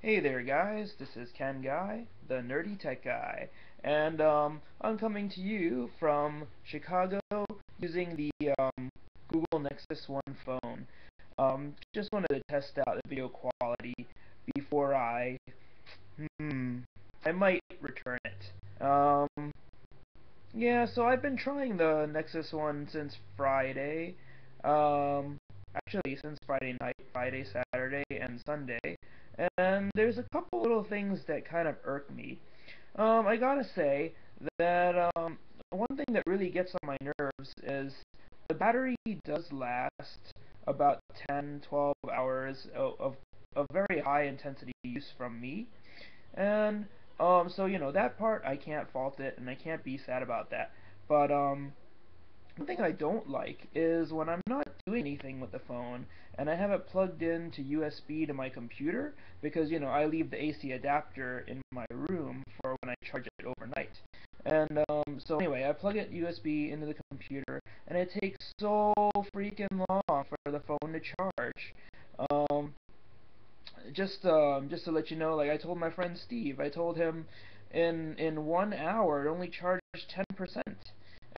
Hey there guys, this is Ken Guy, the nerdy tech guy, and I'm coming to you from Chicago using the Google Nexus 1 phone. Just wanted to test out the video quality before I might return it. Yeah, so I've been trying the Nexus 1 since Friday, actually since Friday night, Friday, Saturday, and Sunday. And there's a couple little things that kind of irk me. I gotta say that one thing that really gets on my nerves is the battery does last about 10, 12 hours of very high intensity use from me. And so that part I can't fault it, and I can't be sad about that. But one thing I don't like is when I'm not doing anything with the phone and I have it plugged into USB to my computer because I leave the AC adapter in my room for when I charge it overnight. And so anyway, I plug it USB into the computer and it takes so freaking long for the phone to charge. Um, just to let you know, like I told my friend Steve, I told him in 1 hour it only charged 10%,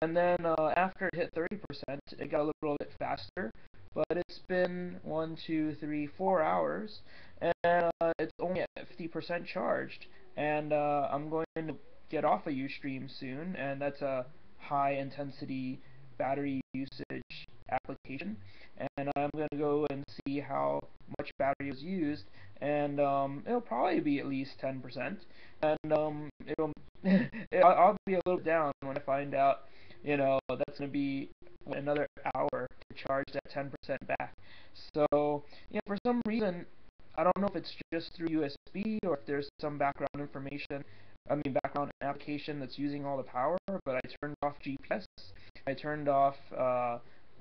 and then after it hit 30%, it got a little bit faster. But it's been 1, 2, 3, 4 hours, and it's only at 50% charged. And I'm going to get off of Ustream soon, and that's a high intensity battery usage application. And I'm going to go and see how much battery was used, and it'll probably be at least 10%. And it'll I'll be a little down when I find out, that's going to be another hour to charge that 10% back. So, for some reason, I don't know if it's just through USB or if there's some background application that's using all the power, but I turned off GPS. I turned off a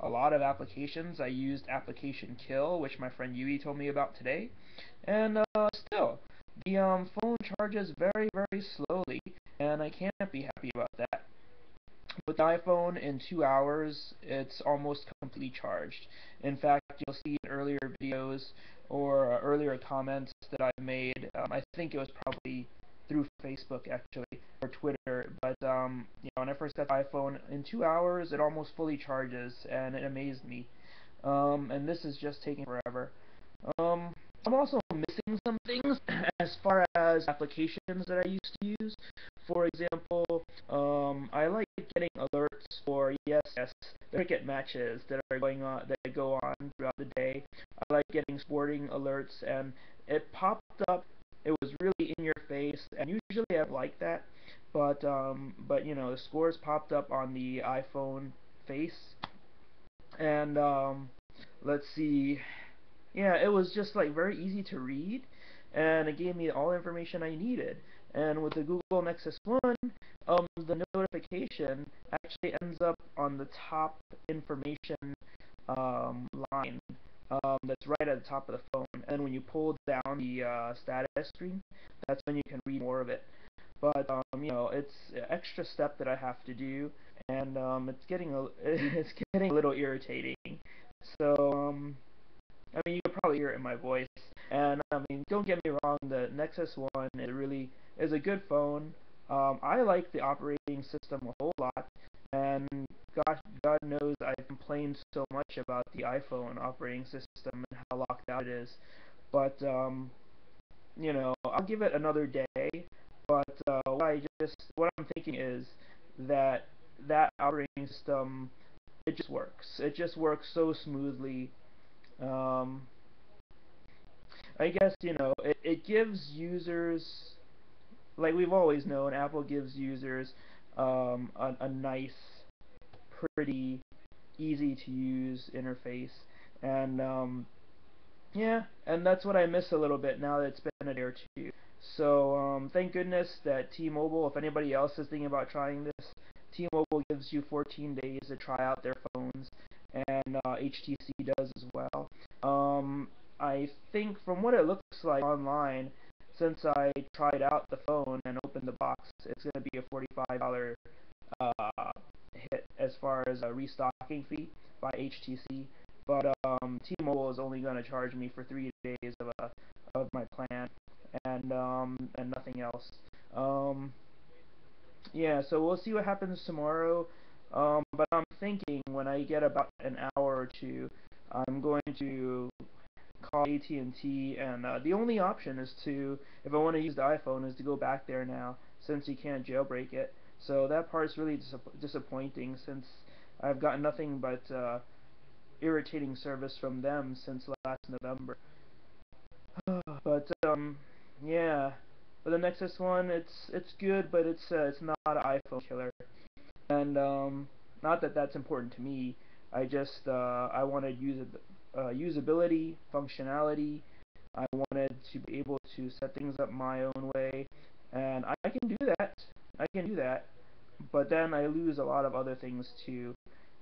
lot of applications. I used application kill, which my friend Yui told me about today. And still, the phone charges very, very slowly, and I can't be happy about that. With the iPhone, in 2 hours, it's almost completely charged. In fact, you'll see in earlier videos or earlier comments that I've made, I think it was probably through Facebook actually, or Twitter, but when I first got the iPhone, in 2 hours it almost fully charges, and it amazed me. And this is just taking forever. Um, I'm also missing some things as far as applications that I used to use. For example, I like getting alerts for yes, the cricket matches that are going on that go on throughout the day. I like getting sporting alerts, and it popped up. It was really in your face, and usually I've liked that, but the scores popped up on the iPhone face, and let's see. Yeah, it was just like very easy to read, and it gave me all the information I needed. And with the Google Nexus 1, the notification actually ends up on the top information line that's right at the top of the phone. And when you pull down the status screen, that's when you can read more of it. But it's an extra step that I have to do, and it's getting it's getting a little irritating. So I mean, you can probably hear it in my voice. And I mean, don't get me wrong, the Nexus 1 it really is a good phone. I like the operating system a whole lot, and God knows I've complained so much about the iPhone operating system and how locked out it is. But I'll give it another day. But what I'm thinking is that that operating system it just works. It just works so smoothly. Um, I guess, it gives users, like we've always known, Apple gives users a nice, pretty, easy to use interface. And yeah, and that's what I miss a little bit now that it's been a day or two. So thank goodness that T-Mobile, if anybody else is thinking about trying this, T-Mobile gives you 14 days to try out their phones, and HTC does as well. I think from what it looks like online, since I tried out the phone and opened the box, it's going to be a $45 uh, hit as far as a restocking fee by HTC. But T-Mobile is only going to charge me for 3 days of my plan, and nothing else. Um, yeah, so we'll see what happens tomorrow. But I'm thinking when I get about an hour or two, I'm going to call AT&T, and the only option is to, if I want to use the iPhone, is to go back there now, since you can't jailbreak it. So that part's really disappointing, since I've gotten nothing but irritating service from them since last November. But yeah, for the Nexus one, it's good, but it's not an iPhone killer. And not that that's important to me. I just I wanted usability, functionality. I wanted to be able to set things up my own way, and I can do that. I can do that, but then I lose a lot of other things too.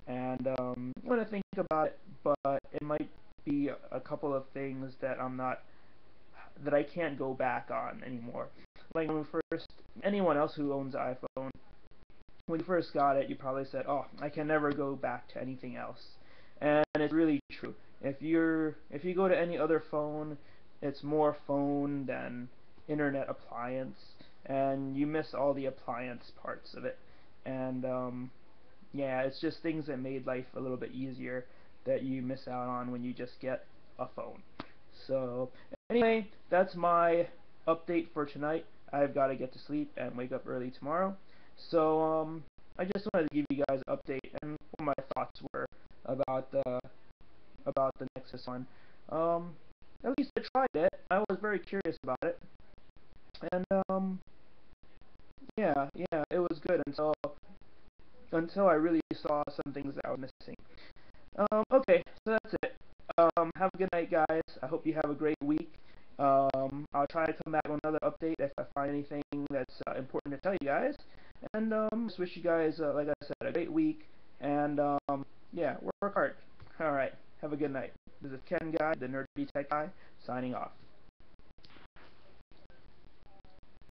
And I'm gonna think about it, but it might be a couple of things that I can't go back on anymore. Like when first, anyone else who owns an iPhone, when you first got it, you probably said, "Oh, I can never go back to anything else," and it's really true. If you go to any other phone, it's more phone than internet appliance, and you miss all the appliance parts of it. And yeah, it's just things that made life a little bit easier that you miss out on when you just get a phone. So anyway, that's my update for tonight. I've got to get to sleep and wake up early tomorrow. So I just wanted to give you guys an update and what my thoughts were about the Nexus one. Um, at least I tried it. I was very curious about it, and yeah, it was good until I really saw some things that I was missing. Okay, so that's it. Have a good night, guys. I hope you have a great week. I'll try to come back with another update if I find anything that's important to tell you guys. And just wish you guys, like I said, a great week. And yeah, work hard. All right, have a good night. This is Ken Guy, the Nerdy Tech Guy, signing off.